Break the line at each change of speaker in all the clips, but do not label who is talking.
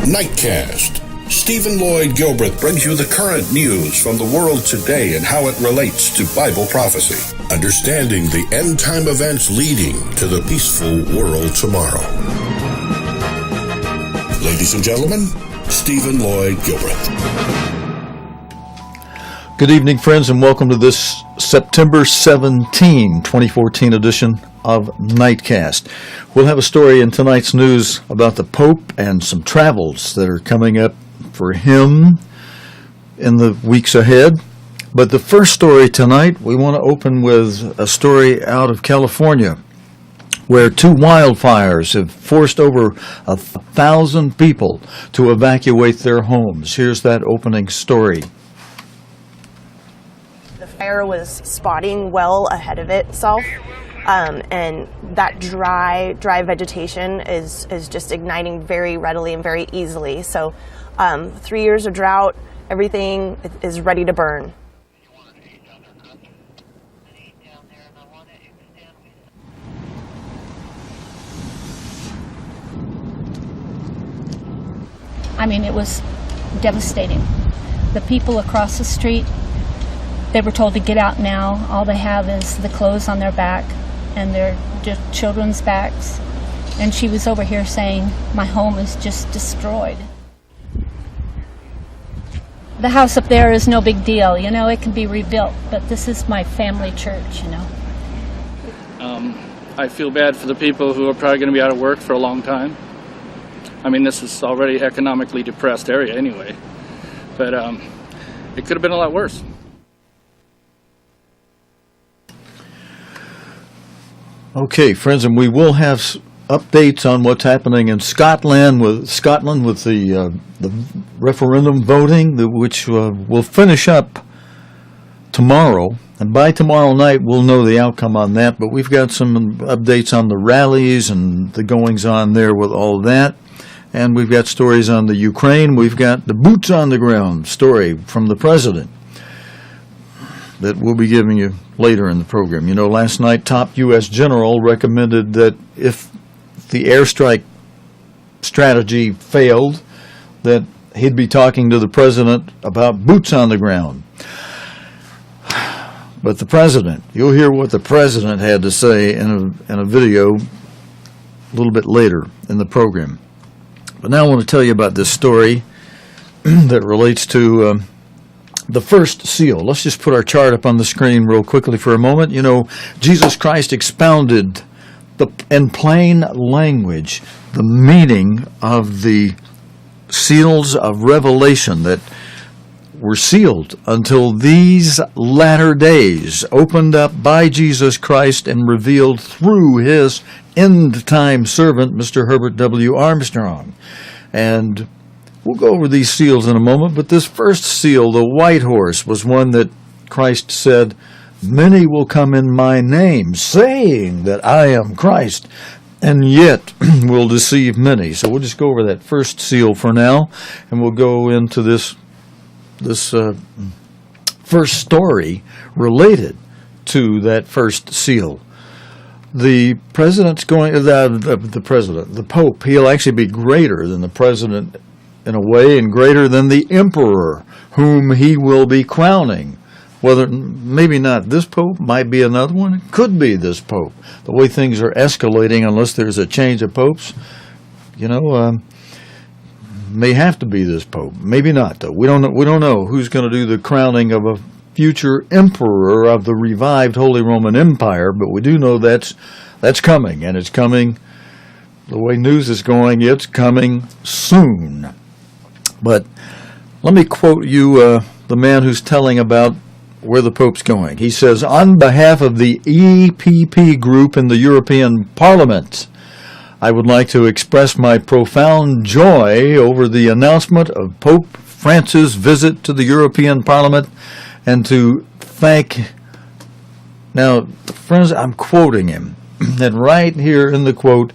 Nightcast. Stephen Lloyd Gilbreth brings you the current news from the world today and how it relates to Bible prophecy. Understanding the end-time events leading to the peaceful world tomorrow. Ladies and gentlemen, Stephen Lloyd Gilbreth.
Good evening, friends, and welcome to this September 17, 2014 edition of Nightcast. We'll have a story in tonight's news about the Pope and some travels that are coming up for him in the weeks ahead. But the first story tonight, we want to open with a story out of California, where two wildfires have forced over 1,000 people to evacuate their homes. Here's that opening story.
The fire was spotting well ahead of itself, and that dry vegetation is just igniting very readily and very easily. So 3 years of drought, everything is ready to burn.
I mean, it was devastating. The people across the street, they were told to get out now. All they have is the clothes on their back and their children's backs. And she was over here saying, my home is just destroyed. The house up there is no big deal, you know, it can be rebuilt, but this is my family church, you know.
I feel bad for the people who are probably going to be out of work for a long time. I mean, this is already economically depressed area anyway, but it could have been a lot worse.
Okay, friends, and we will have updates on what's happening in Scotland with the referendum voting, which will finish up tomorrow. And by tomorrow night, we'll know the outcome on that. But we've got some updates on the rallies and the goings-on there with all that. And we've got stories on the Ukraine. We've got the boots on the ground story from the president that we'll be giving you later in the program. You know, last night, top U.S. general recommended that if the airstrike strategy failed, that he'd be talking to the president about boots on the ground. But the president, you'll hear what the president had to say in a video a little bit later in the program. But now I want to tell you about this story that relates to the first seal. Let's just put our chart up on the screen real quickly for a moment. You know, Jesus Christ expounded in plain language the meaning of the seals of revelation that were sealed until these latter days, opened up by Jesus Christ and revealed through his end-time servant, Mr. Herbert W. Armstrong. And we'll go over these seals in a moment, but this first seal, the white horse, was one that Christ said, many will come in my name, saying that I am Christ, and yet will deceive many. So we'll just go over that first seal for now, and we'll go into this first story related to that first seal. The president's going, the Pope, he'll actually be greater than the president in a way, and greater than the emperor, whom he will be crowning. Whether, maybe not this Pope, might be another one, it could be this Pope. The way things are escalating, unless there's a change of popes, you know, may have to be this Pope. Maybe not, though. We don't know who's going to do the crowning of a future emperor of the revived Holy Roman Empire, but we do know that's coming, and it's coming, the way news is going, it's coming soon. But let me quote you the man who's telling about where the Pope's going. He says, on behalf of the EPP group in the European Parliament, I would like to express my profound joy over the announcement of Pope Francis' visit to the European Parliament, and to thank, now, friends, I'm quoting him, and right here in the quote,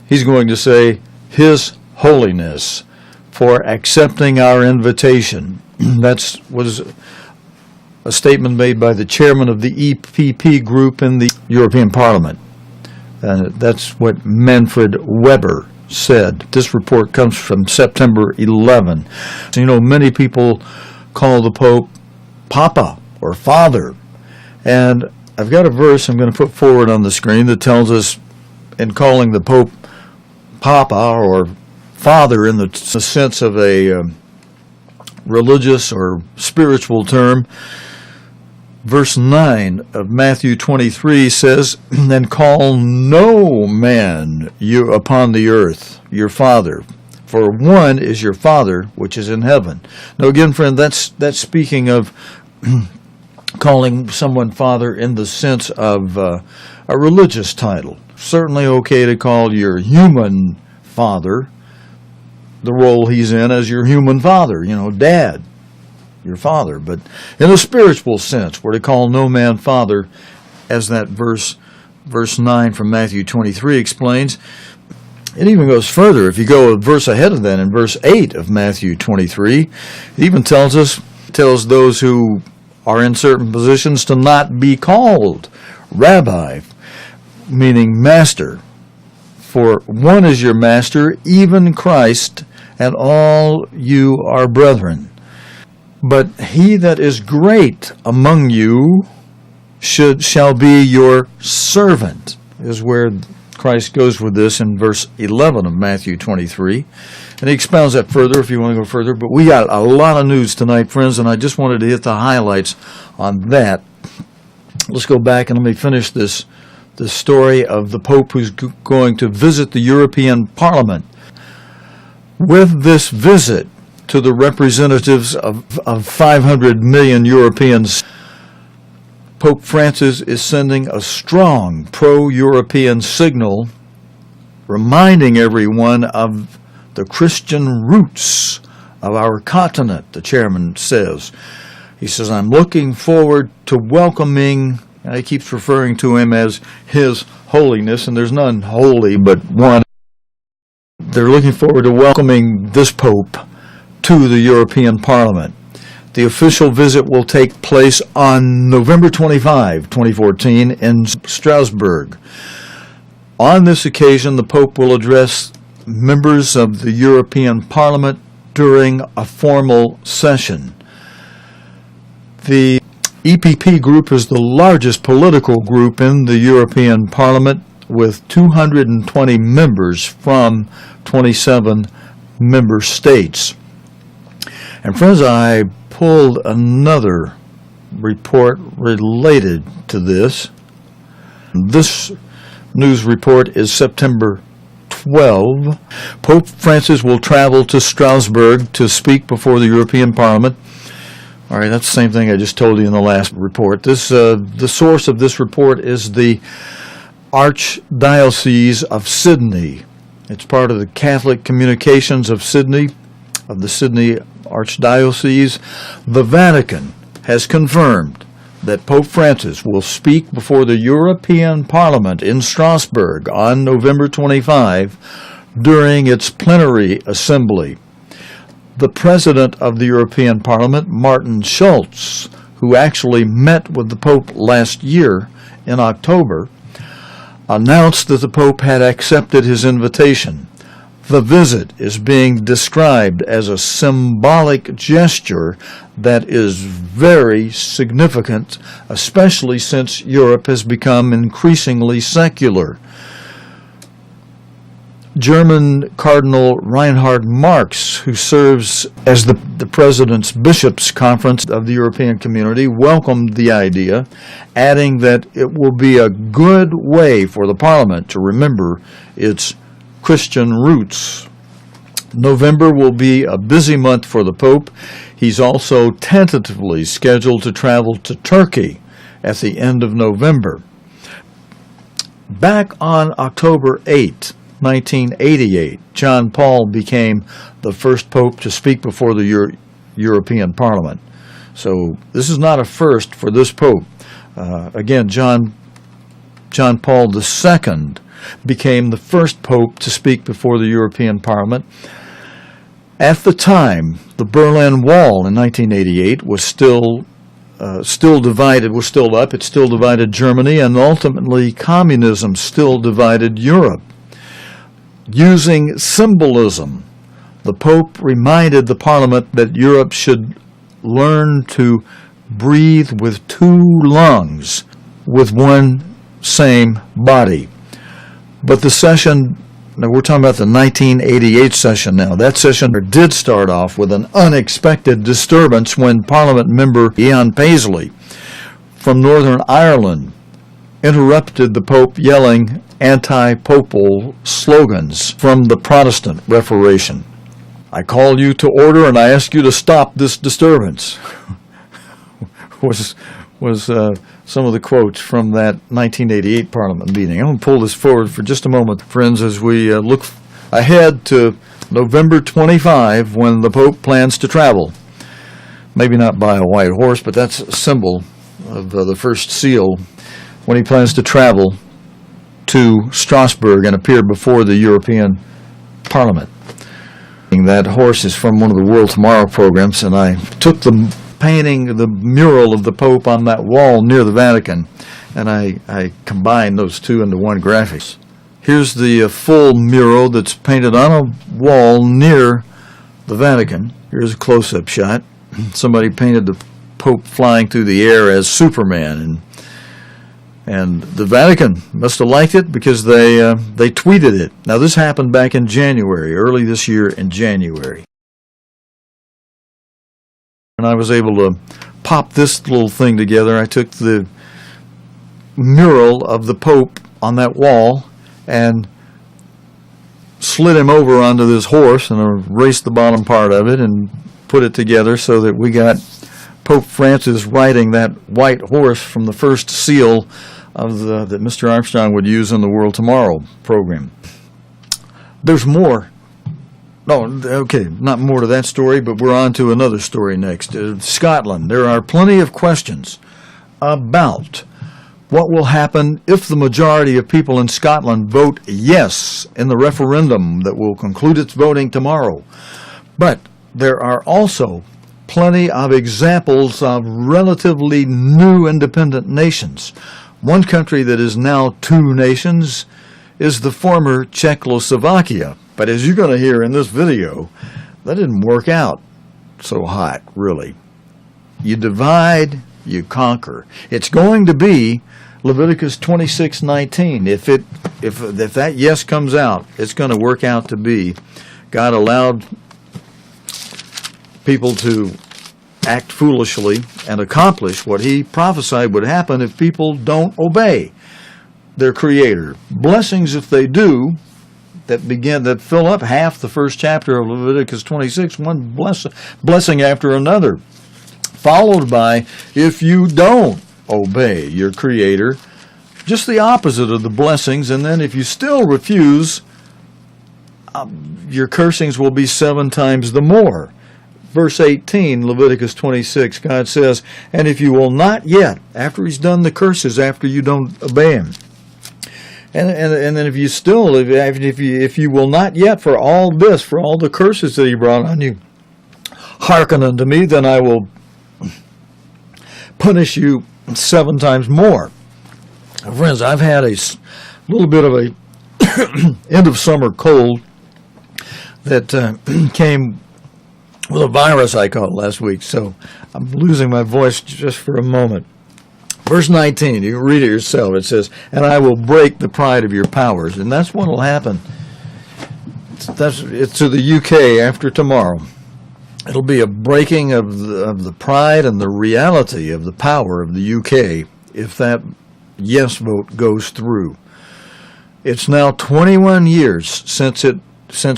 he's going to say, His Holiness, for accepting our invitation. That was a statement made by the chairman of the EPP group in the European Parliament. That's what Manfred Weber said. This report comes from September 11. You know, many people call the Pope Papa or Father. And I've got a verse I'm going to put forward on the screen that tells us, in calling the Pope Papa or Father in the sense of a religious or spiritual term, verse 9 of Matthew 23 says, "And call no man you upon the earth your father, for one is your Father which is in heaven." Now again, friend, that's speaking of calling someone father in the sense of a religious title. Certainly okay to call your human father the role he's in as your human father, you know, dad, your father. But in a spiritual sense, we're to call no man father, as that verse 9 from Matthew 23 explains. It even goes further. If you go a verse ahead of that, in verse 8 of Matthew 23, it even tells those who are in certain positions to not be called rabbi, meaning master. For one is your master, even Christ, and all you are brethren. But he that is great among you shall be your servant, is where Christ goes with this in verse 11 of Matthew 23. And he expounds that further if you want to go further. But we got a lot of news tonight, friends, and I just wanted to hit the highlights on that. Let's go back and let me finish this story of the Pope who's going to visit the European Parliament. With this visit to the representatives of 500 million Europeans, Pope Francis is sending a strong pro-European signal, reminding everyone of the Christian roots of our continent, the chairman says. He says, "I'm looking forward to welcoming," and he keeps referring to him as His Holiness, and there's none holy but one. They're looking forward to welcoming this Pope to the European Parliament. The official visit will take place on November 25, 2014, in Strasbourg. On this occasion, the Pope will address members of the European Parliament during a formal session. The EPP group is the largest political group in the European Parliament, with 220 members from 27 member states. And friends, I pulled another report related to this. This news report is September 12. Pope Francis will travel to Strasbourg to speak before the European Parliament. All right, that's the same thing I just told you in the last report. The source of this report is the Archdiocese of Sydney. It's part of the Catholic Communications of Sydney, of the Sydney Archdiocese. The Vatican has confirmed that Pope Francis will speak before the European Parliament in Strasbourg on November 25 during its plenary assembly. The President of the European Parliament, Martin Schulz, who actually met with the Pope last year in October, announced that the Pope had accepted his invitation. The visit is being described as a symbolic gesture that is very significant, especially since Europe has become increasingly secular. German Cardinal Reinhard Marx, who serves as the President's Bishops' Conference of the European Community, welcomed the idea, adding that it will be a good way for the Parliament to remember its Christian roots. November will be a busy month for the Pope. He's also tentatively scheduled to travel to Turkey at the end of November. Back on October 8, 1988, John Paul became the first Pope to speak before the European Parliament. So this is not a first for this Pope. Again, John Paul II became the first Pope to speak before the European Parliament. At the time, the Berlin Wall in 1988 was still divided, was still up. It still divided Germany, and ultimately communism still divided Europe. Using symbolism, the Pope reminded the Parliament that Europe should learn to breathe with two lungs with one same body. But the session, now we're talking about the 1988 session now, that session did start off with an unexpected disturbance when Parliament member Ian Paisley from Northern Ireland interrupted the Pope yelling anti-papal slogans from the Protestant Reformation. I call you to order and I ask you to stop this disturbance, was some of the quotes from that 1988 Parliament meeting. I'm going to pull this forward for just a moment, friends, as we look ahead to November 25 when the Pope plans to travel. Maybe not by a white horse, but that's a symbol of the first seal when he plans to travel to Strasbourg and appear before the European Parliament. That horse is from one of the World Tomorrow programs, and I took the painting, the mural of the Pope on that wall near the Vatican, and I combined those two into one graphics. Here's the full mural that's painted on a wall near the Vatican. Here's a close-up shot. Somebody painted the Pope flying through the air as Superman, and the Vatican must have liked it because they tweeted it. Now, this happened back in January, early this year in January. And I was able to pop this little thing together. I took the mural of the Pope on that wall and slid him over onto this horse and erased the bottom part of it and put it together so that we got Pope Francis riding that white horse from the first seal of that Mr. Armstrong would use in the World Tomorrow program. There's more. No, okay, not more to that story, but we're on to another story next. Scotland. There are plenty of questions about what will happen if the majority of people in Scotland vote yes in the referendum that will conclude its voting tomorrow. But there are also plenty of examples of relatively new independent nations. One country that is now two nations is the former Czechoslovakia. But as you're going to hear in this video, that didn't work out so hot, really. You divide, you conquer. It's going to be Leviticus 26:19. If that yes comes out, it's going to work out to be God allowed people to act foolishly and accomplish what he prophesied would happen if people don't obey their Creator. Blessings if they do, that fill up half the first chapter of Leviticus 26, one blessing after another, followed by if you don't obey your Creator, just the opposite of the blessings, and then if you still refuse, your cursings will be 7 times the more. Verse 18, Leviticus 26, God says, and if you will not yet, after he's done the curses, after you don't obey him, and then if you will not yet for all this, for all the curses that he brought on you, hearken unto me, then I will punish you 7 times more. Friends, I've had a little bit of a end of summer cold that came with a virus I caught last week, so I'm losing my voice just for a moment. Verse 19, you can read it yourself. It says, and I will break the pride of your powers. And that's what will happen. It's to the UK after tomorrow. It'll be a breaking of the pride and the reality of the power of the UK if that yes vote goes through. It's now 21 years since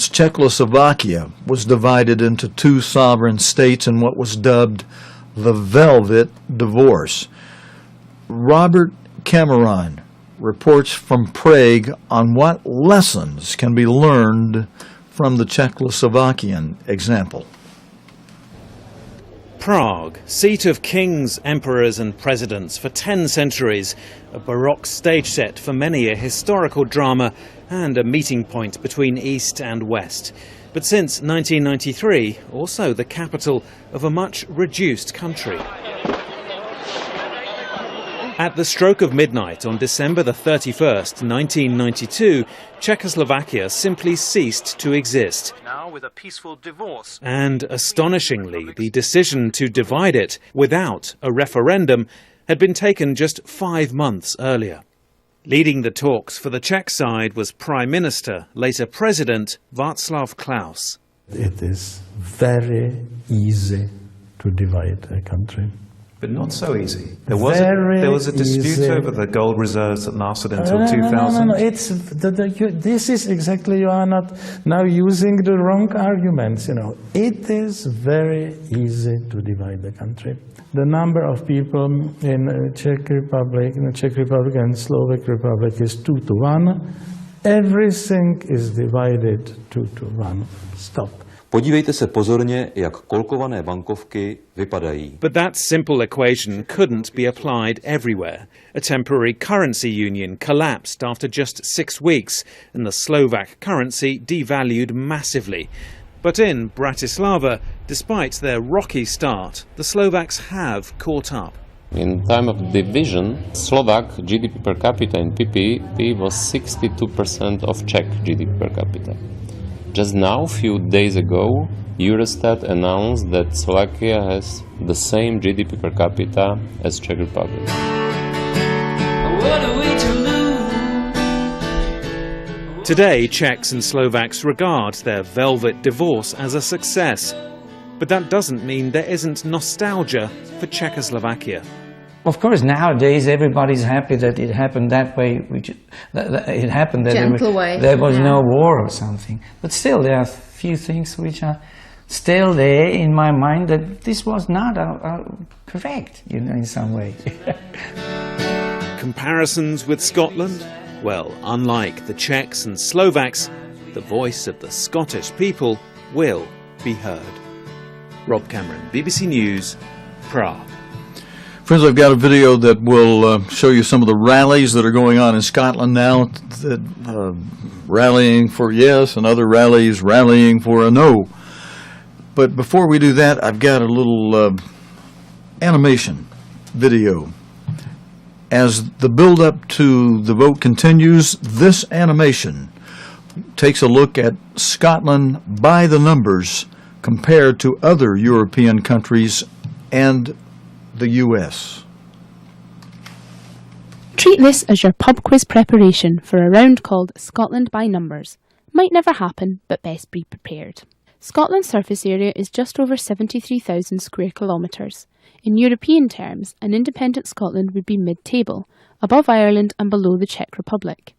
Czechoslovakia was divided into 2 sovereign states in what was dubbed the Velvet Divorce. Robert Cameron reports from Prague on what lessons can be learned from the Czechoslovakian example.
Prague, seat of kings, emperors and presidents for 10 centuries, a Baroque stage set for many a historical drama and a meeting point between East and West. But since 1993, also the capital of a much reduced country. At the stroke of midnight on December the 31st, 1992, Czechoslovakia simply ceased to exist. Now with a peaceful divorce. And astonishingly, the decision to divide it without a referendum had been taken just 5 months earlier. Leading the talks for the Czech side was Prime Minister, later President, Václav Klaus.
It is very easy to divide a country.
But not so easy. There was a dispute over the gold reserves that lasted until 2000.
No. It's this is exactly, you are not now using the wrong arguments. You know, it is very easy to divide the country. The number of people in the Czech Republic and Slovak Republic is 2-1. Everything is divided 2-1. Stop.
Podívejte se pozorně, jak kolkované bankovky vypadají.
But that simple equation couldn't be applied everywhere. A temporary currency union collapsed after just 6 weeks, and the Slovak currency devalued massively. But in Bratislava, despite their rocky start, the Slovaks have caught up.
In time of division, Slovak GDP per capita in PPP was 62% of Czech GDP per capita. Just now, a few days ago, Eurostat announced that Slovakia has the same GDP per capita as Czech Republic.
Today, Czechs and Slovaks regard their velvet divorce as a success. But that doesn't mean there isn't nostalgia for Czechoslovakia.
Of course, nowadays everybody's happy that it happened that way. It happened that there was no war or something. But still, there are a few things which are still there in my mind that this was not correct, you know, in some way.
Comparisons with Scotland? Well, unlike the Czechs and Slovaks, the voice of the Scottish people will be heard. Rob Cameron, BBC News, Prague.
Friends, I've got a video that will show you some of the rallies that are going on in Scotland now, rallying for yes and other rallies rallying for a no. But before we do that, I've got a little animation video. As the build-up to the vote continues, this animation takes a look at Scotland by the numbers compared to other European countries and the U.S.
Treat this as your pub quiz preparation for a round called Scotland by Numbers. Might never happen, but best be prepared. Scotland's surface area is just over 73,000 square kilometres. In European terms, an independent Scotland would be mid-table, above Ireland and below the Czech Republic.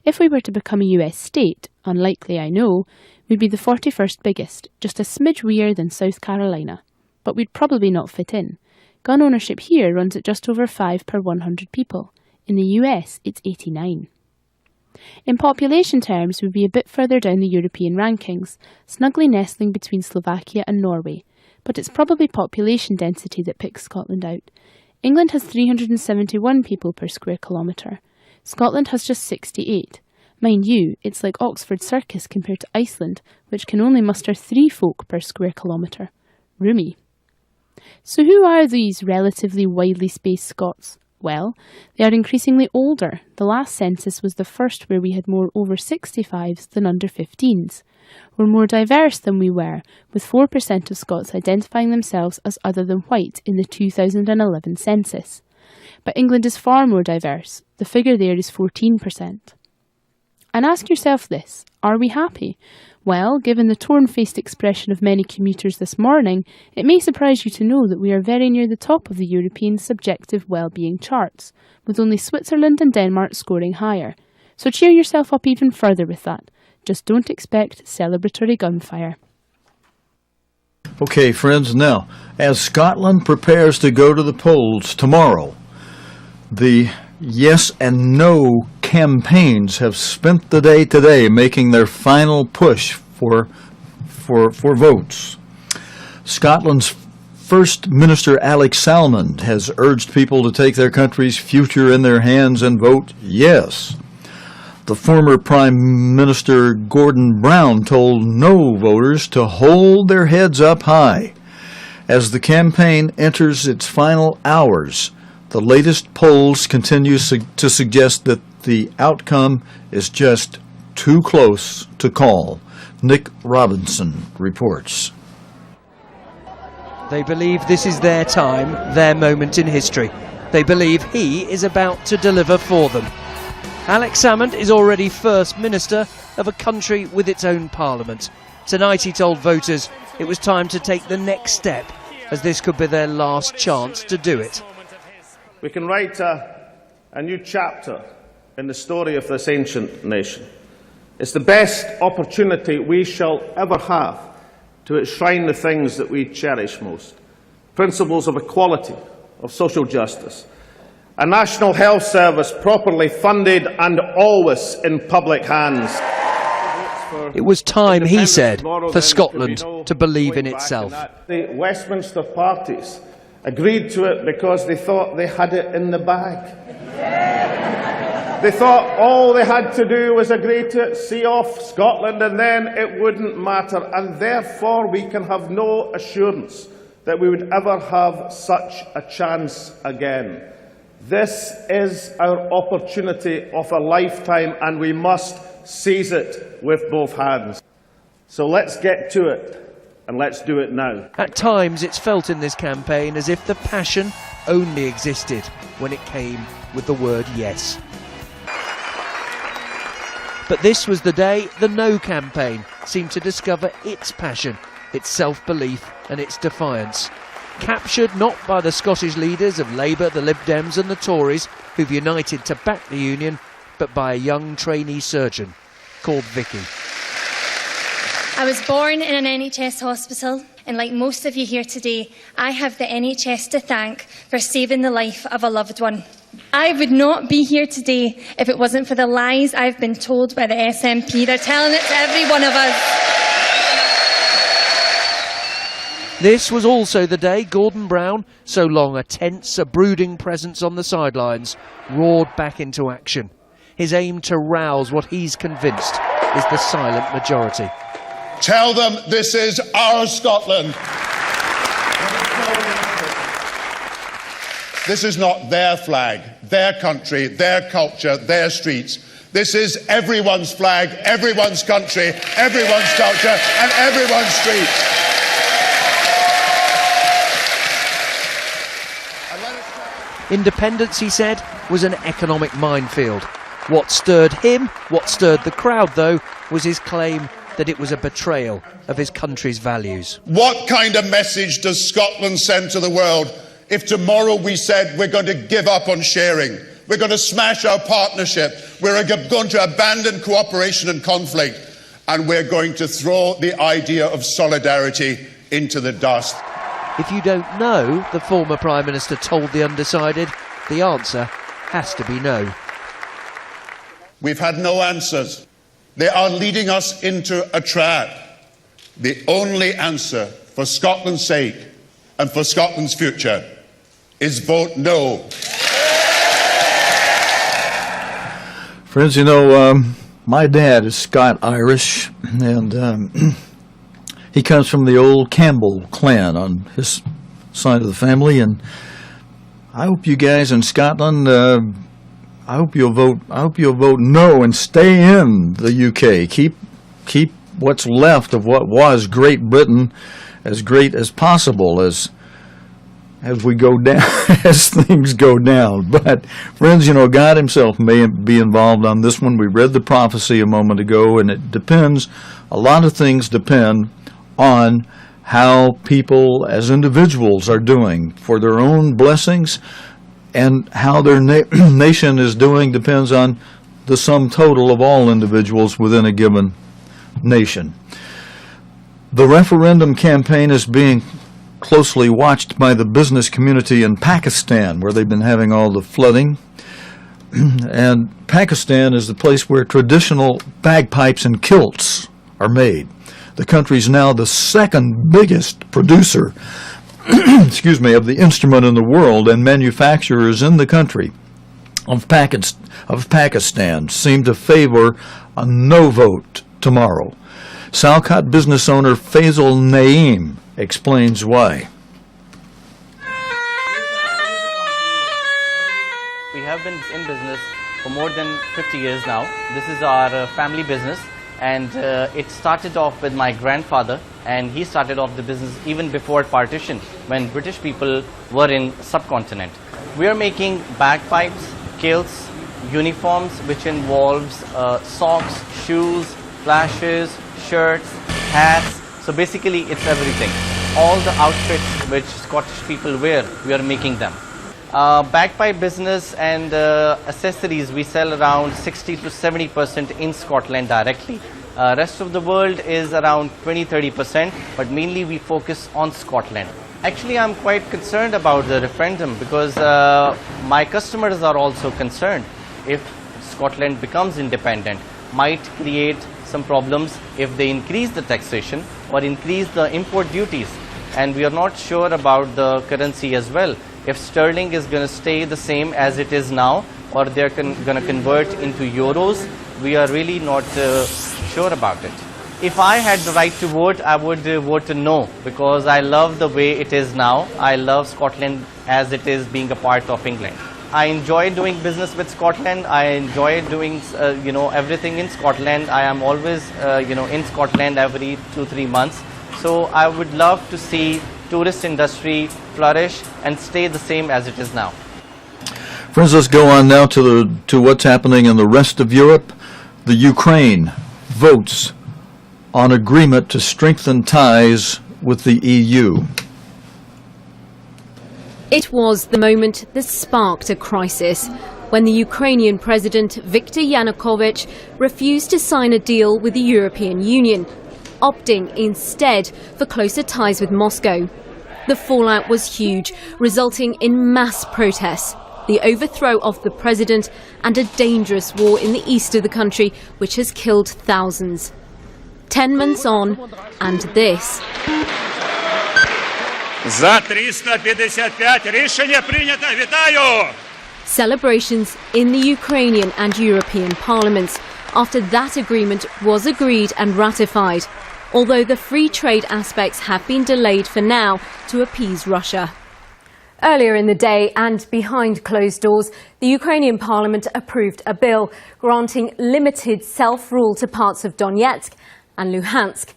If we were to become a US state, unlikely I know, we'd be the 41st biggest, just a smidge weir than South Carolina. But we'd probably not fit in. Gun ownership here runs at just over 5 per 100 people. In the US, it's 89. In population terms, we'd be a bit further down the European rankings, snugly nestling between Slovakia and Norway. But it's probably population density that picks Scotland out. England has 371 people per square kilometre. Scotland has just 68. Mind you, it's like Oxford Circus compared to Iceland, which can only muster 3 folk per square kilometre. Roomy. So who are these relatively widely spaced Scots? Well, they are increasingly older. The last census was the first where we had more over 65s than under 15s. We're more diverse than we were, with 4% of Scots identifying themselves as other than white in the 2011 census. But England is far more diverse. The figure there is 14%. And ask yourself this, are we happy? Well, given the torn-faced expression of many commuters this morning, it may surprise you to know that we are very near the top of the European subjective well-being charts, with only Switzerland and Denmark scoring higher. So cheer yourself up even further with that. Just don't expect celebratory gunfire.
Okay, friends, now, as Scotland prepares to go to the polls tomorrow, the yes and no campaigns have spent the day today making their final push for votes. Scotland's First Minister Alex Salmond has urged people to take their country's future in their hands and vote yes. The former Prime Minister Gordon Brown told no voters to hold their heads up high. As the campaign enters its final hours, The latest polls continue to suggest that the outcome is just too close to call. Nick Robinson reports.
They believe this is their time, their moment in history. They believe he is about to deliver for them. Alex Hammond is already First Minister of a country with its own parliament. Tonight he told voters it was time to take the next step, as this could be their last chance to do it.
We can write a new chapter in the story of this ancient nation. It's the best opportunity we shall ever have to enshrine the things that we cherish most. Principles of equality, of social justice, a national health service properly funded and always in public hands.
It was time, he said, for Scotland to believe in itself.
The Westminster parties agreed to it because they thought they had it in the bag. They thought all they had to do was agree to it, see off Scotland, and then it wouldn't matter. And therefore we can have no assurance that we would ever have such a chance again. This is our opportunity of a lifetime, and we must seize it with both hands. So let's get to it, and let's do it now.
At times it's felt in this campaign as if the passion only existed when it came with the word yes. But this was the day the No campaign seemed to discover its passion, its self-belief and its defiance. Captured not by the Scottish leaders of Labour, the Lib Dems and the Tories, who've united to back the union, but by a young trainee surgeon called Vicky.
I was born in an NHS hospital, and like most of you here today, I have the NHS to thank for saving the life of a loved one. I would not be here today if it wasn't for the lies I've been told by the SNP. They're telling it to every one of us.
This was also the day Gordon Brown, so long a tense, a brooding presence on the sidelines, roared back into action. His aim to rouse what he's convinced is the silent majority.
Tell them this is our Scotland. This is not their flag, their country, their culture, their streets. This is everyone's flag, everyone's country, everyone's culture, and everyone's streets.
Independence, he said, was an economic minefield. What stirred him, what stirred the crowd, though, was his claim that it was a betrayal of his country's values.
What kind of message does Scotland send to the world if tomorrow we said we're going to give up on sharing, we're going to smash our partnership, we're going to abandon cooperation and conflict, and we're going to throw the idea of solidarity into the dust?
If you don't know, the former Prime Minister told the undecided, the answer has to be no.
We've had no answers. They are leading us into a trap. The only answer for Scotland's sake and for Scotland's future is vote no.
Friends, you know, my dad is Scot-Irish, and he comes from the old Campbell clan on his side of the family, and I hope you guys in Scotland, I hope you'll vote no and stay in the UK. Keep what's left of what was Great Britain as great as possible as we go down, as things go down. But friends, you know, God himself may be involved on this one. We read the prophecy a moment ago, and it depends, a lot of things depend on how people as individuals are doing for their own blessings, and how their nation is doing depends on the sum total of all individuals within a given nation. The referendum campaign is being closely watched by the business community in Pakistan, where they've been having all the flooding. And Pakistan is the place where traditional bagpipes and kilts are made. The country's now the second biggest producer excuse me, of the instrument in the world, and manufacturers in the country of Pakistan seem to favor a no vote tomorrow. Salcott business owner Faisal Naeem explains why.
We have been in business for more than 50 years now. This is our family business, and it started off with my grandfather, and he started off the business even before partition, when British people were in subcontinent. We are making bagpipes, kilts, uniforms, which involves socks, shoes, flashes, shirts, hats. So basically it's everything. All the outfits which Scottish people wear, we are making them. Bagpipe business and accessories, we sell around 60 to 70% in Scotland directly. Rest of the world is around 20-30%, but mainly we focus on Scotland. Actually, I'm quite concerned about the referendum because my customers are also concerned. If Scotland becomes independent, might create some problems if they increase the taxation or increase the import duties. And we are not sure about the currency as well. If sterling is going to stay the same as it is now, or they're going to convert into euros, we are really not sure about it. If I had the right to vote, I would vote no, because I love the way it is now. I love Scotland as it is being a part of England. I enjoy doing business with Scotland. I enjoy doing everything in Scotland. I am always in Scotland every 2-3 months. So I would love to see tourist industry flourish and stay the same as it is now.
Friends, let's go on now to what's happening in the rest of Europe. The Ukraine votes on agreement to strengthen ties with the EU.
It was the moment that sparked a crisis when the Ukrainian President Viktor Yanukovych refused to sign a deal with the European Union, opting instead for closer ties with Moscow. The fallout was huge, resulting in mass protests, the overthrow of the president, and a dangerous war in the east of the country, which has killed thousands. 10 months on, and this.
За 355 рішення прийнято. Вітаю!
Celebrations in the Ukrainian and European parliaments after that agreement was agreed and ratified, although the free trade aspects have been delayed for now to appease Russia. Earlier in the day and behind closed doors, the Ukrainian parliament approved a bill granting limited self-rule to parts of Donetsk and Luhansk.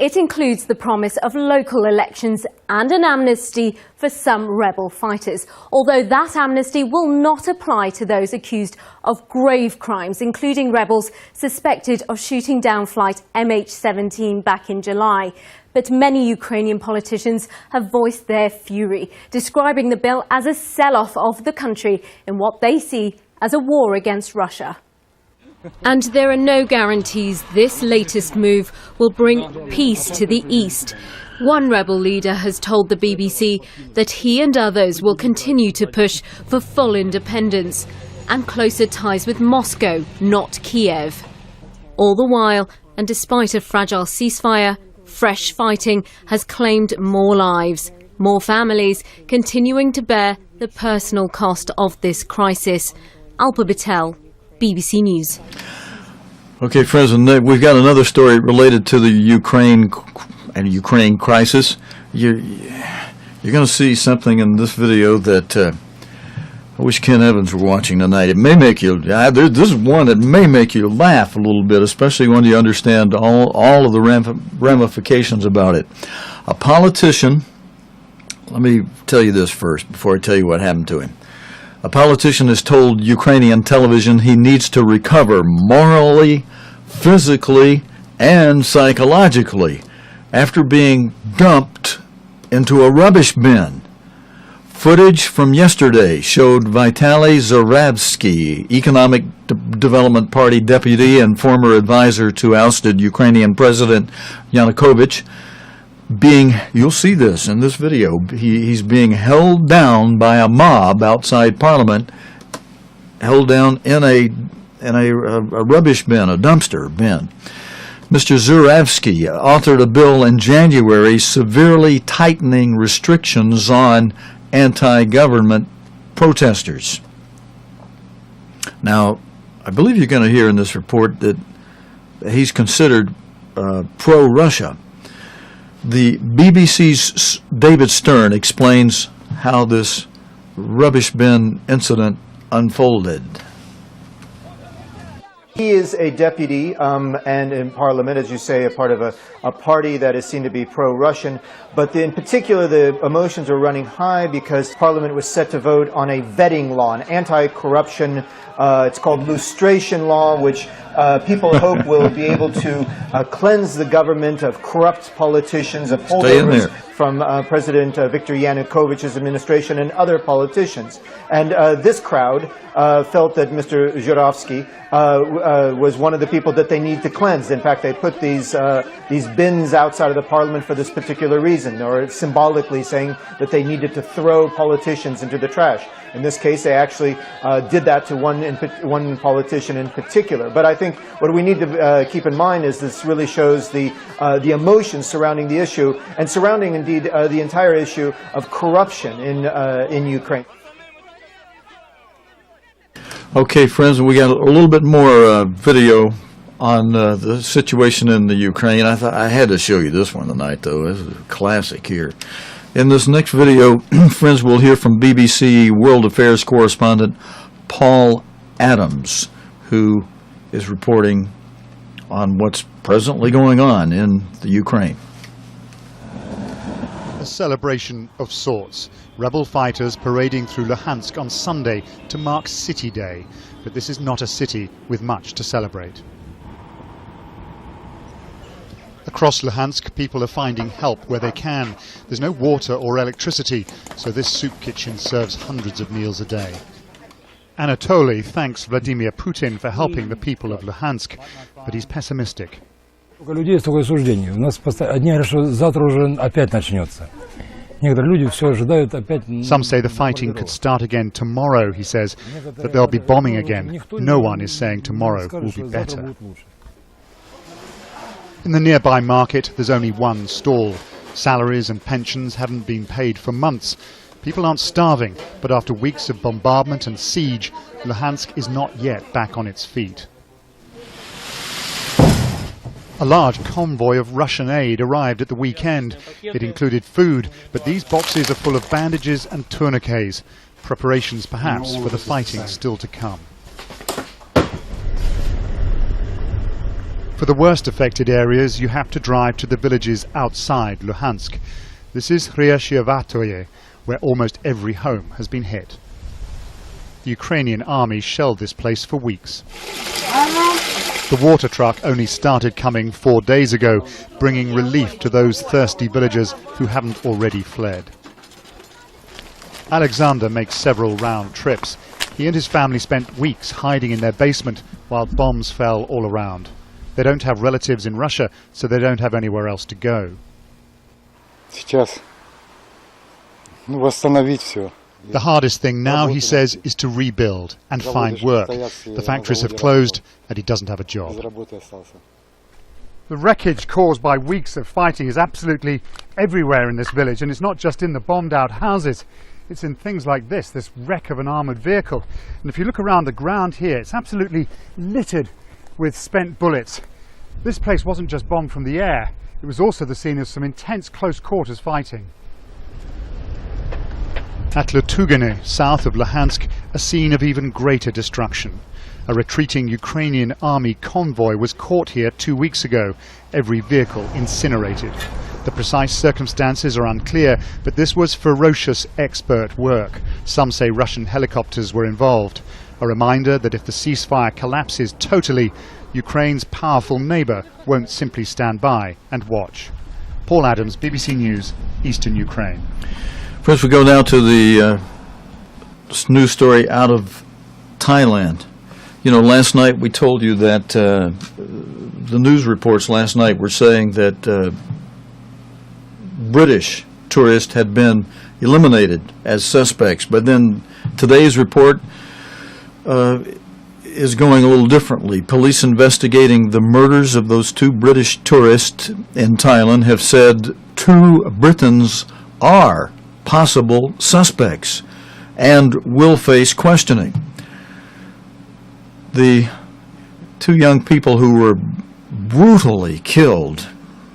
It includes the promise of local elections and an amnesty for some rebel fighters, although that amnesty will not apply to those accused of grave crimes, including rebels suspected of shooting down flight MH17 back in July. But many Ukrainian politicians have voiced their fury, describing the bill as a sell-off of the country in what they see as a war against Russia. And there are no guarantees this latest move will bring peace to the east. One rebel leader has told the BBC that he and others will continue to push for full independence and closer ties with Moscow, not Kiev. All the while, and despite a fragile ceasefire, fresh fighting has claimed more lives, more families continuing to bear the personal cost of this crisis. Alpa Patel, BBC News.
Okay, friends, we've got another story related to the Ukraine crisis. You're going to see something in this video that I wish Ken Evans were watching tonight. It may make you. This is one that may make you laugh a little bit, especially when you understand all of the ramifications about it. A politician. Let me tell you this first before I tell you what happened to him. A politician has told Ukrainian television he needs to recover morally, physically, and psychologically after being dumped into a rubbish bin. Footage from yesterday showed Vitaly Zarabsky, Economic Development Party deputy and former advisor to ousted Ukrainian President Yanukovych, you'll see this in this video, he's being held down by a mob outside Parliament, held down in a rubbish bin, a dumpster bin. Mr. Zuravsky authored a bill in January severely tightening restrictions on anti-government protesters. Now, I believe you're going to hear in this report that he's considered pro-Russia. The BBC's David Stern explains how this rubbish bin incident unfolded.
He is a deputy and in Parliament, as you say, a part of a party that is seen to be pro-Russian. But in particular, the emotions are running high because Parliament was set to vote on a vetting law, an anti-corruption, it's called lustration law, which people hope will be able to cleanse the government of corrupt politicians, of holdovers from President Viktor Yanukovych's administration and other politicians. And this crowd felt that Mr. Zhuravsky was one of the people that they need to cleanse. In fact, they put these bins outside of the parliament for this particular reason, or symbolically saying that they needed to throw politicians into the trash. In this case, they actually did that to one politician in particular. But I think what we need to keep in mind is this really shows the emotions surrounding the issue and surrounding, indeed, the entire issue of corruption in Ukraine.
Okay, friends, we got a little bit more video on the situation in the Ukraine. I thought I had to show you this one tonight, though. This is a classic here. In this next video, friends, we'll hear from BBC World Affairs correspondent Paul Adams, who is reporting on what's presently going on in the Ukraine.
A celebration of sorts. Rebel fighters parading through Luhansk on Sunday to mark City Day. But this is not a city with much to celebrate. Across Luhansk, people are finding help where they can. There's no water or electricity, so this soup kitchen serves hundreds of meals a day. Anatoly thanks Vladimir Putin for helping the people of Luhansk, but he's pessimistic.
Людей такое суждение. У нас одни говорят, что завтра уже опять начнется. Некоторые люди все ожидают опять.
Some say the fighting could start again tomorrow, he says, that they'll be bombing again. No one is saying tomorrow will be better. In the nearby market, there's only one stall. Salaries and pensions haven't been paid for months. People aren't starving, but after weeks of bombardment and siege, Luhansk is not yet back on its feet. A large convoy of Russian aid arrived at the weekend. It included food, but these boxes are full of bandages and tourniquets, preparations perhaps for the fighting still to come. For the worst affected areas, you have to drive to the villages outside Luhansk. This is Ryashevatoye, where almost every home has been hit. The Ukrainian army shelled this place for weeks. The water truck only started coming 4 days ago, bringing relief to those thirsty villagers who haven't already fled. Alexander makes several round trips. He and his family spent weeks hiding in their basement while bombs fell all around. They don't have relatives in Russia, so they don't have anywhere else to go.
Сейчас восстановить все.
The hardest thing now, he says, is to rebuild and find work. The factories have closed and he doesn't have a job. The wreckage caused by weeks of fighting is absolutely everywhere in this village, and it's not just in the bombed out houses. It's in things like this wreck of an armoured vehicle. And if you look around the ground here, it's absolutely littered with spent bullets. This place wasn't just bombed from the air, it was also the scene of some intense close quarters fighting. At Lutugane, south of Luhansk, a scene of even greater destruction. A retreating Ukrainian army convoy was caught here 2 weeks ago, every vehicle incinerated. The precise circumstances are unclear, but this was ferocious expert work. Some say Russian helicopters were involved. A reminder that if the ceasefire collapses totally, Ukraine's powerful neighbour won't simply stand by and watch. Paul Adams, BBC News, Eastern Ukraine.
First, we go now to the news story out of Thailand. You know, last night we told you that the news reports last night were saying that British tourists had been eliminated as suspects, but then today's report is going a little differently. Police investigating the murders of those 2 British tourists in Thailand have said 2 Britons are possible suspects and will face questioning. The 2 young people who were brutally killed,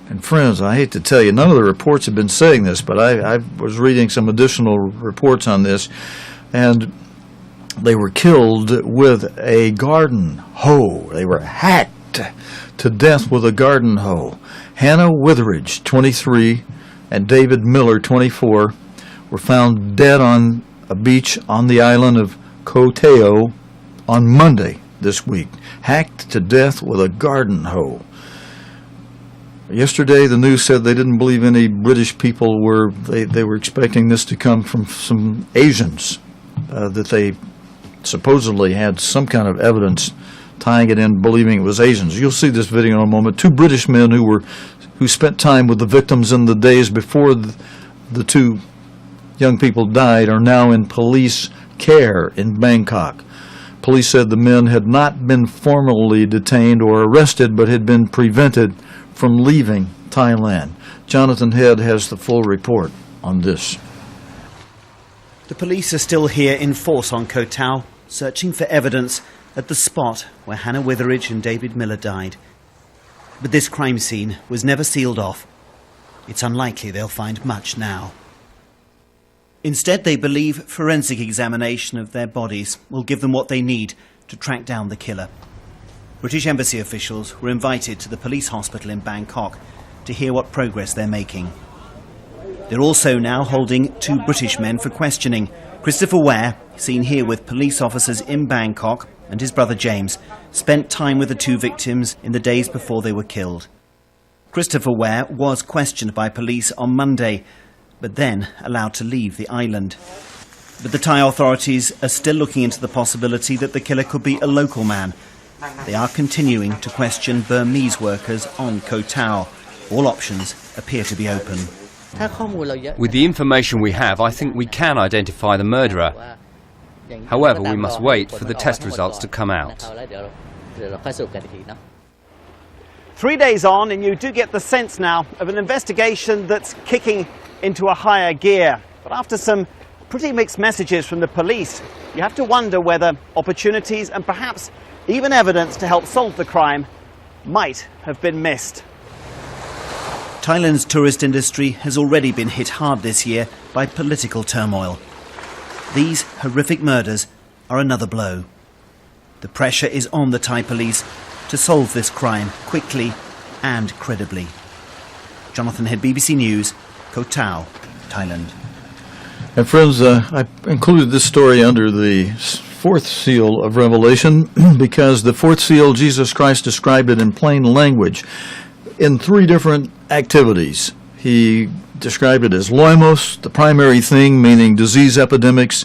and friends, I hate to tell you, none of the reports have been saying this, but I was reading some additional reports on this, and They were killed with a garden hoe. They were hacked to death with a garden hoe. Hannah Witheridge, 23, and David Miller, 24, were found dead on a beach on the island of Koh Tao on Monday this week, hacked to death with a garden hoe. Yesterday, the news said they didn't believe any British people were, they were expecting this to come from some Asians, that they supposedly had some kind of evidence tying it in, believing it was Asians. You'll see this video in a moment. Two British men who spent time with the victims in the days before the two young people died are now in police care in Bangkok. Police said the men had not been formally detained or arrested, but had been prevented from leaving Thailand. Jonathan Head has the full report on this.
The police are still here in force on Koh Tao, searching for evidence at the spot where Hannah Witheridge and David Miller died. But this crime scene was never sealed off. It's unlikely they'll find much now. Instead, they believe forensic examination of their bodies will give them what they need to track down the killer. British embassy officials were invited to the police hospital in Bangkok to hear what progress they're making. They're also now holding two British men for questioning. Christopher Ware, seen here with police officers in Bangkok, and his brother James, spent time with the two victims in the days before they were killed. Christopher Ware was questioned by police on Monday, but then allowed to leave the island. But the Thai authorities are still looking into the possibility that the killer could be a local man. They are continuing to question Burmese workers on Koh Tao. All options appear to be open.
With the information we have, I think we can identify the murderer. However, we must wait for the test results to come out.
3 days on, and you do get the sense now of an investigation that's kicking into a higher gear. But after some pretty mixed messages from the police, you have to wonder whether opportunities and perhaps even evidence to help solve the crime might have been missed.
Thailand's tourist industry has already been hit hard this year by political turmoil. These horrific murders are another blow. The pressure is on the Thai police to solve this crime quickly and credibly. Jonathan Head, BBC News, Koh Tao, Thailand.
And friends, I included this story under the fourth seal of Revelation because the fourth seal, Jesus Christ described it in plain language in three different activities. He described it as loimos, the primary thing, meaning disease epidemics,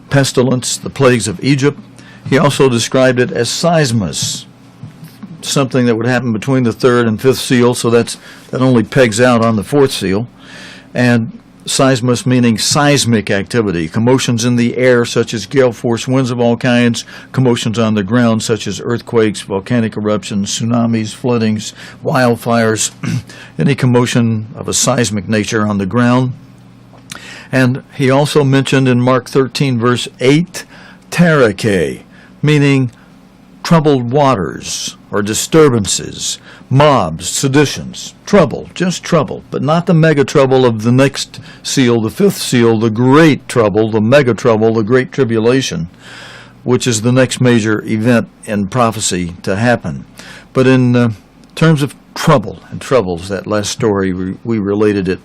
pestilence, the plagues of Egypt. He also described it as seismos, something that would happen between the third and fifth seal, so that only pegs out on the fourth seal. And seismos meaning seismic activity, commotions in the air such as gale force winds of all kinds, commotions on the ground such as earthquakes, volcanic eruptions, tsunamis, floodings, wildfires, any commotion of a seismic nature on the ground. And he also mentioned in Mark 13 verse 8, terake, meaning troubled waters or disturbances, mobs, seditions, trouble, just trouble, but not the mega trouble of the next seal, the fifth seal, the great trouble, the mega trouble, the great tribulation, which is the next major event in prophecy to happen. But in terms of trouble and troubles, that last story, we related it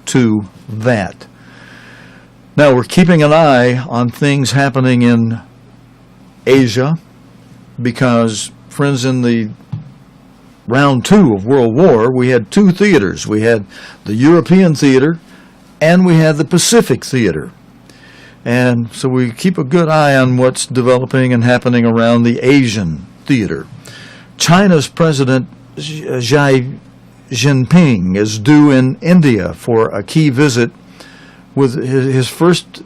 to that. Now we're keeping an eye on things happening in Asia, because, friends, in the round two of World War, we had two theaters. We had the European theater and we had the Pacific theater. And so we keep a good eye on what's developing and happening around the Asian theater. China's President Xi Jinping is due in India for a key visit with his first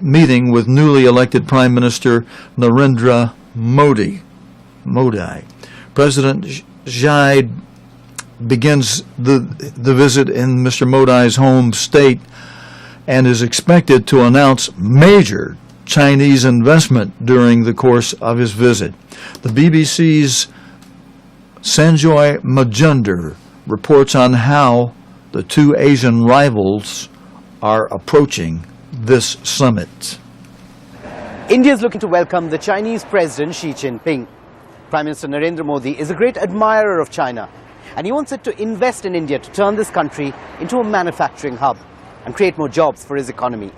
meeting with newly elected Prime Minister Narendra Modi. President Xi begins the visit in Mr. Modi's home state and is expected to announce major Chinese investment during the course of his visit. The BBC's Sanjoy Majumdar reports on how the two Asian rivals are approaching this summit.
India is looking to welcome the Chinese President Xi Jinping. Prime Minister Narendra Modi is a great admirer of China, and he wants it to invest in India to turn this country into a manufacturing hub and create more jobs for his economy.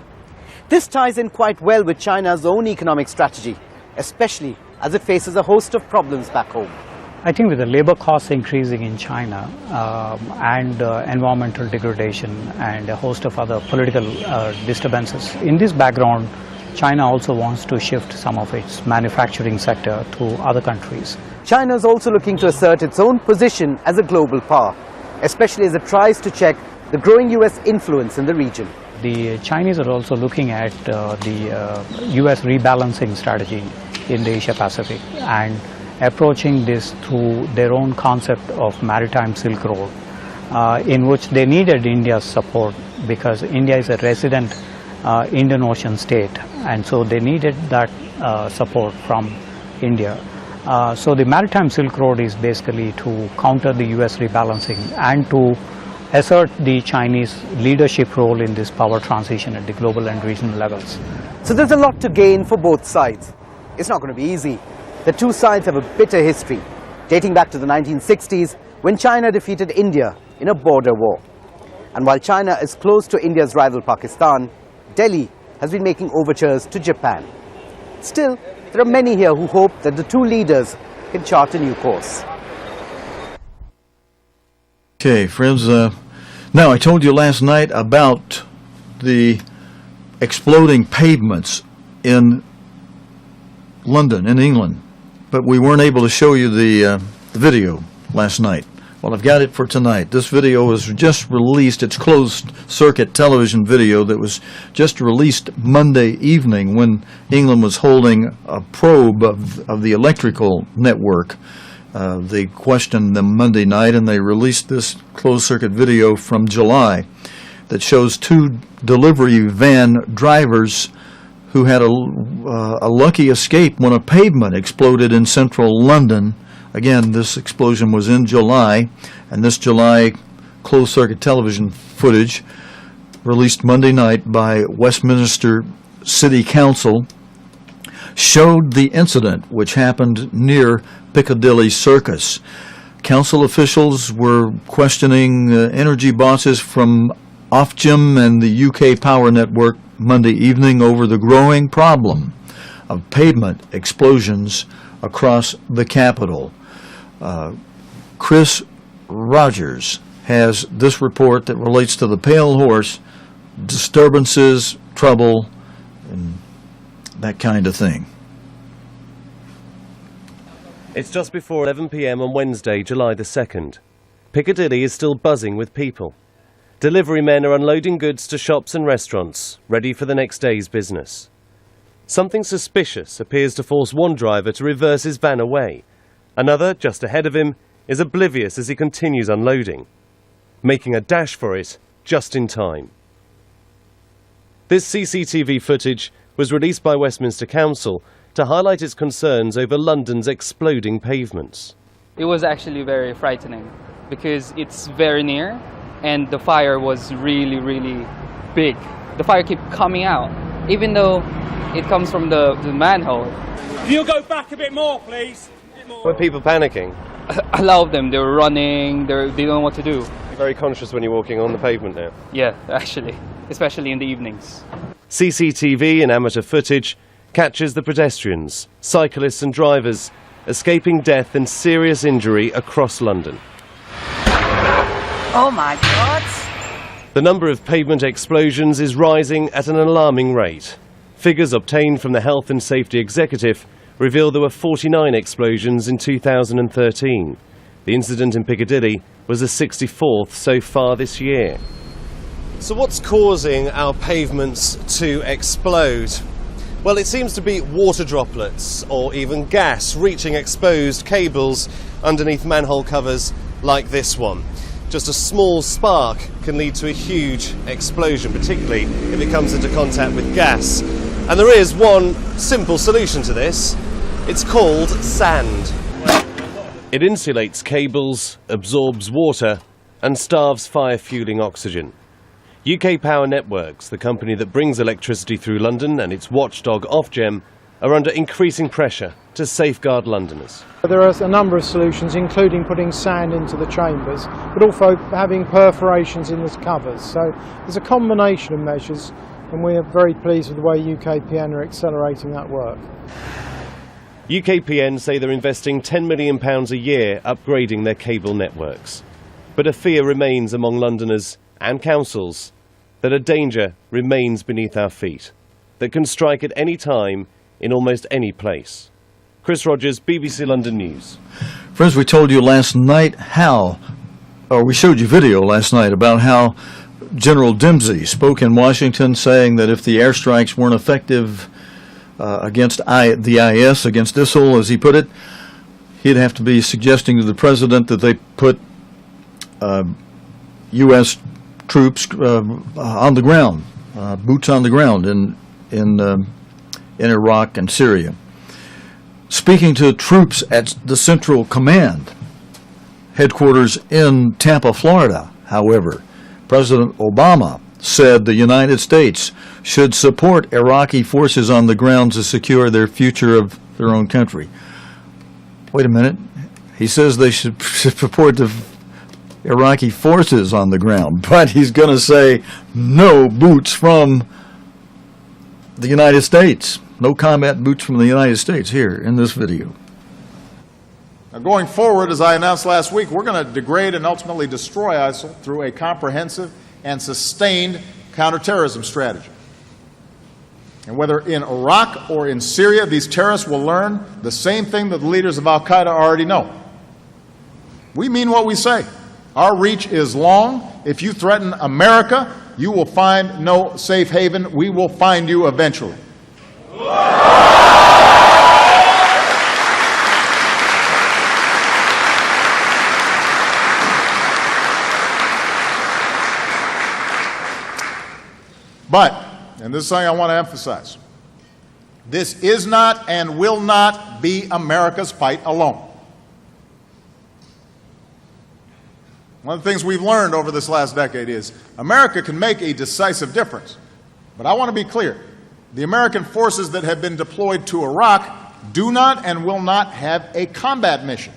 This ties in quite well with China's own economic strategy, especially as it faces a host of problems back home.
I think with the labor costs increasing in China and environmental degradation and a host of other political disturbances, in this background, China also wants to shift some of its manufacturing sector to other countries.
China is also looking to assert its own position as a global power, especially as it tries to check the growing US influence in the region.
The Chinese are also looking at the US rebalancing strategy in the Asia Pacific and approaching this through their own concept of maritime Silk Road, in which they needed India's support because India is a resident Indian Ocean state, and so they needed that support from India. So the maritime Silk Road is basically to counter the US rebalancing and to assert the Chinese leadership role in this power transition at the global and regional levels.
So there's a lot to gain for both sides. It's not going to be easy. The two sides have a bitter history, dating back to the 1960s when China defeated India in a border war. And while China is close to India's rival Pakistan, Delhi has been making overtures to Japan. Still, there are many here who hope that the two leaders can chart a new course.
Okay, friends, now I told you last night about the exploding pavements in London, in England, but we weren't able to show you the video last night. Well, I've got it for tonight. This video was just released. It's closed-circuit television video that was just released Monday evening when England was holding a probe of the electrical network. They questioned them Monday night, and they released this closed-circuit video from July that shows two delivery van drivers who had a lucky escape when a pavement exploded in central London. Again, this explosion was in July, and this July closed-circuit television footage released Monday night by Westminster City Council showed the incident, which happened near Piccadilly Circus. Council officials were questioning energy bosses from Ofgem and the UK Power Network Monday evening over the growing problem of pavement explosions across the capital. Chris Rogers has this report that relates to the Pale Horse, disturbances, trouble, and that kind of thing.
It's just before 11 p.m. on Wednesday, July the 2nd. Piccadilly is still buzzing with people. Delivery men are unloading goods to shops and restaurants, ready for the next day's business. Something suspicious appears to force one driver to reverse his van away. Another, just ahead of him, is oblivious as he continues unloading, making a dash for it just in time. This CCTV footage was released by Westminster Council to highlight its concerns over London's exploding pavements.
It was actually very frightening because it's very near and the fire was really, really big. The fire kept coming out, even though it comes from the manhole.
Can you go back a bit more, please?
Were people panicking?
A lot of them, they were running, they don't know what to do.
You're very conscious when you're walking on the pavement now?
Yeah, actually, especially in the evenings.
CCTV and amateur footage captures the pedestrians, cyclists and drivers escaping death and serious injury across London.
Oh my God!
The number of pavement explosions is rising at an alarming rate. Figures obtained from the Health and Safety Executive reveal there were 49 explosions in 2013. The incident in Piccadilly was the 64th so far this year. So what's causing our pavements to explode? Well, it seems to be water droplets or even gas reaching exposed cables underneath manhole covers like this one. Just a small spark can lead to a huge explosion, particularly if it comes into contact with gas. And there is one simple solution to this. It's called sand. It insulates cables, absorbs water, and starves fire fueling oxygen. UK Power Networks, the company that brings electricity through London, and its watchdog Ofgem, are under increasing pressure to safeguard Londoners.
There are a number of solutions, including putting sand into the chambers, but also having perforations in the covers. So there's a combination of measures, and we are very pleased with the way UKPN are accelerating that work.
UKPN say they're investing £10 million a year upgrading their cable networks. But a fear remains among Londoners and councils that a danger remains beneath our feet, that can strike at any time in almost any place. Chris Rogers, BBC London News.
Friends, we told you last night we showed you video last night about how General Dempsey spoke in Washington saying that if the airstrikes weren't effective against the IS, against ISIL, as he put it, he'd have to be suggesting to the president that they put U.S. troops on the ground, boots on the ground in Iraq and Syria. Speaking to troops at the Central Command headquarters in Tampa, Florida, however, President Obama said the United States should support Iraqi forces on the ground to secure their future of their own country. Wait a minute. He says they should support the Iraqi forces on the ground, but he's going to say no boots from the United States. No combat boots from the United States here in this video.
Now, going forward, as I announced last week, we're going to degrade and ultimately destroy ISIL through a comprehensive and sustained counterterrorism strategy. And whether in Iraq or in Syria, these terrorists will learn the same thing that the leaders of al-Qaeda already know. We mean what we say. Our reach is long. If you threaten America, you will find no safe haven. We will find you eventually. But, and this is something I want to emphasize, this is not and will not be America's fight alone. One of the things we've learned over this last decade is America can make a decisive difference. But I want to be clear. The American forces that have been deployed to Iraq do not and will not have a combat mission.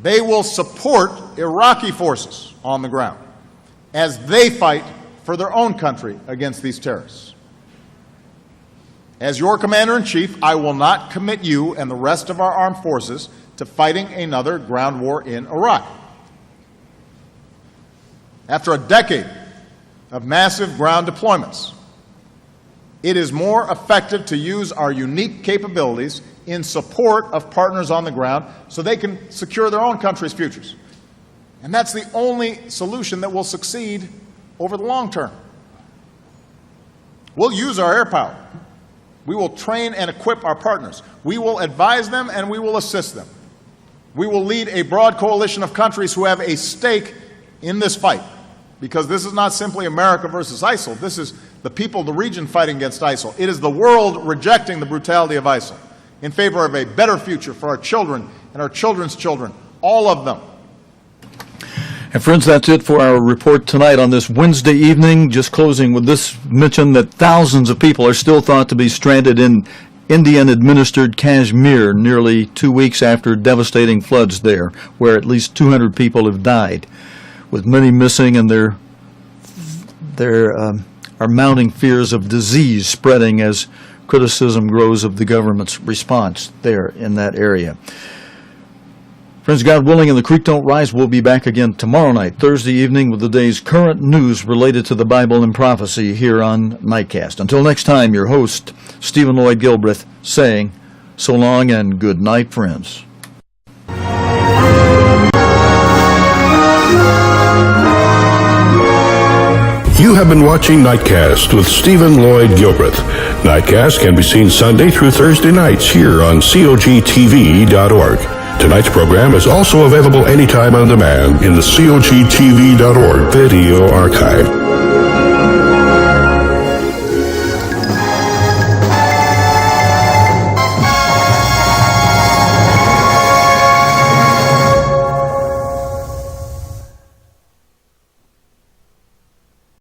They will support Iraqi forces on the ground as they fight for their own country against these terrorists. As your commander-in-chief, I will not commit you and the rest of our armed forces to fighting another ground war in Iraq. After a decade of massive ground deployments, it is more effective to use our unique capabilities in support of partners on the ground so they can secure their own country's futures. And that's the only solution that will succeed over the long term. We'll use our air power. We will train and equip our partners. We will advise them and we will assist them. We will lead a broad coalition of countries who have a stake in this fight, because this is not simply America versus ISIL. This is the people of the region fighting against ISIL. It is the world rejecting the brutality of ISIL in favor of a better future for our children and our children's children, all of them.
And friends, that's it for our report tonight on this Wednesday evening. Just closing with this mention that thousands of people are still thought to be stranded in Indian-administered Kashmir nearly 2 weeks after devastating floods there, where at least 200 people have died, with many missing, and there are mounting fears of disease spreading as criticism grows of the government's response there in that area. Friends, God willing, and the creek don't rise, we'll be back again tomorrow night, Thursday evening, with the day's current news related to the Bible and prophecy here on Nightcast. Until next time, your host, Stephen Lloyd Gilbreth, saying so long and good night, friends.
You have been watching Nightcast with Stephen Lloyd Gilbreth. Nightcast can be seen Sunday through Thursday nights here on COGTV.org. Tonight's program is also available anytime on demand in the COGTV.org video archive.